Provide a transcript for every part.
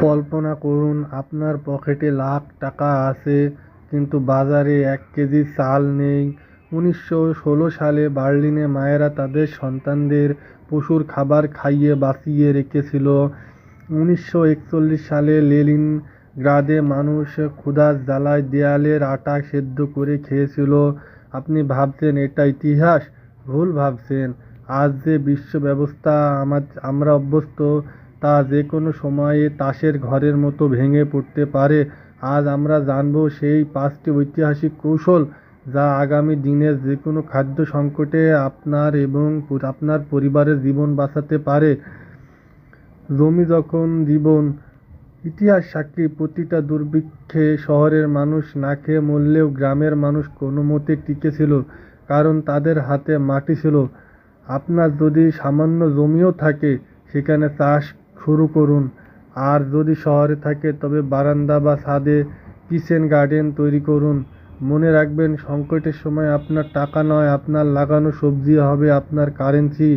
কল্পনা করুন, আপনার পকেটে লাখ টাকা আছে, কিন্তু বাজারে 1 কেজি চাল নেই। 1916 সালে বার্লিনে মায়েরা তাদের সন্তানদের পশুর খাবার খাইয়ে বাঁচিয়ে রেখেছিল। 1941 সালে লেনিনগ্রাদে মানুষ ক্ষুধার জ্বালায় দেয়ালের আটা সেদ্ধ করে খেয়েছিল। আপনি ভাবছেন এটা ইতিহাস? ভুল ভাবছেন। আজ যে বিশ্ব ব্যবস্থা আমরা অভ্যস্ত, তা যে কোনো সময়ে তাসের ঘরের মতো ভেঙে পড়তে পারে। আজ আমরা জানব সেই 5টি ঐতিহাসিক কৌশল, যা আগামী দিনের যে কোনো খাদ্য সংকটে আপনার এবং আপনার পরিবারের জীবন বাঁচাতে পারে। জমি যখন জীবন। ইতিহাস সাক্ষী, প্রতিটা দুর্ভিক্ষে শহরের মানুষ না খেয়ে মরলেও গ্রামের মানুষ কোনো মতে টিকে ছিল, কারণ তাদের হাতে মাটি ছিল। আপনার যদি সামান্য জমিও থাকে, সেখানে চাষ শুরু করুন। আর যদি শহরে থাকে, তবে বারান্দা বা ছাদে কিচেন গার্ডেন তৈরি করুন। মনে রাখবেন, সংকটের সময় আপনার টাকা নয়, আপনার লাগানো সবজি হবে আপনার কারেন্সি।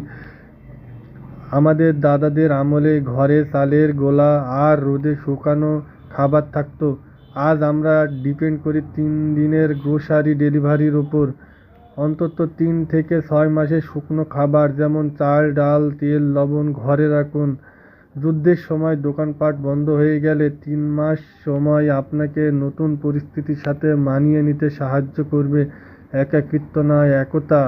আমাদের দাদাদের আমলে ঘরে চালের গোলা আর রোদে শুকানো খাবার থাকতো। আজ আমরা ডিপেন্ড করি 3 দিনের গ্রোসারি ডেলিভারির ওপর। অন্তত 3 থেকে 6 মাসের শুকনো খাবার, যেমন চাল, ডাল, তেল, লবণ ঘরে রাখুন। যুদ্ধের সময় দোকানপাট বন্ধ হয়ে গেলে 3 মাস সময় আপনাকে নতুন পরিস্থিতির সাথে মানিয়ে নিতে সাহায্য করবে। একাকিত্ব নয়, একতা।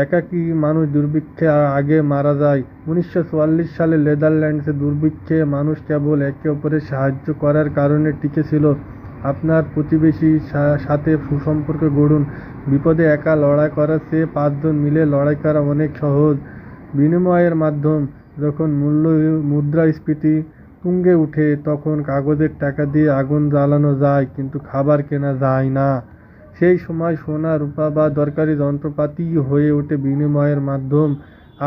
একাকী মানুষ দুর্ভিক্ষে আগে মারা যায়। 1944 সালে নেদারল্যান্ডসে দুর্ভিক্ষে মানুষ কেবল একে অপরের সাহায্য করার কারণে টিকে ছিল। আপনার প্রতিবেশীর সাথে সুসম্পর্ক গড়ুন। বিপদে একা লড়াই করার চেয়ে 5 জন মিলে লড়াই করা অনেক সহজ। বিনিময়ের মাধ্যম। যখন মুদ্রাস্ফীতি তুঙ্গে ওঠে, তখন কাগজের টাকা দিয়ে আগুন জ্বালানো যায়, কিন্তু খাবার কেনা যায় না। সেই সময় সোনা, রূপা বা দরকারি যন্ত্রপাতি হয়ে ওঠে বিনিময়ের মাধ্যম।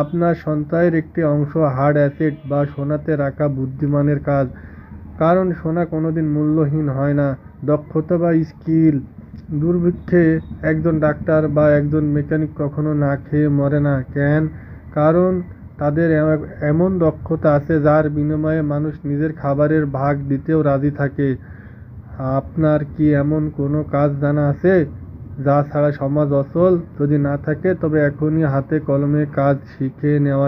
আপনার সঞ্চয়ের একটি অংশ হার্ড অ্যাসেট বা সোনাতে রাখা বুদ্ধিমানের কাজ, কারণ সোনা কোনোদিন মূল্যহীন হয় না। দক্ষতা বা স্কিল। দুর্ভিক্ষে একজন ডাক্তার বা একজন মেকানিক কখনো না খেয়ে মরে না। কেন? কারণ তাদের এমন দক্ষতা আছে, যার বিনিময়ে মানুষ নিজের খাবারের ভাগ দিতেও রাজি থাকে। আপনার কি এমন কোনো কাজ জানা আছে, যা ছাড়া সমাজ অচল? যদি না থাকে, তবে এখনই হাতে কলমে কাজ শিখে নেওয়া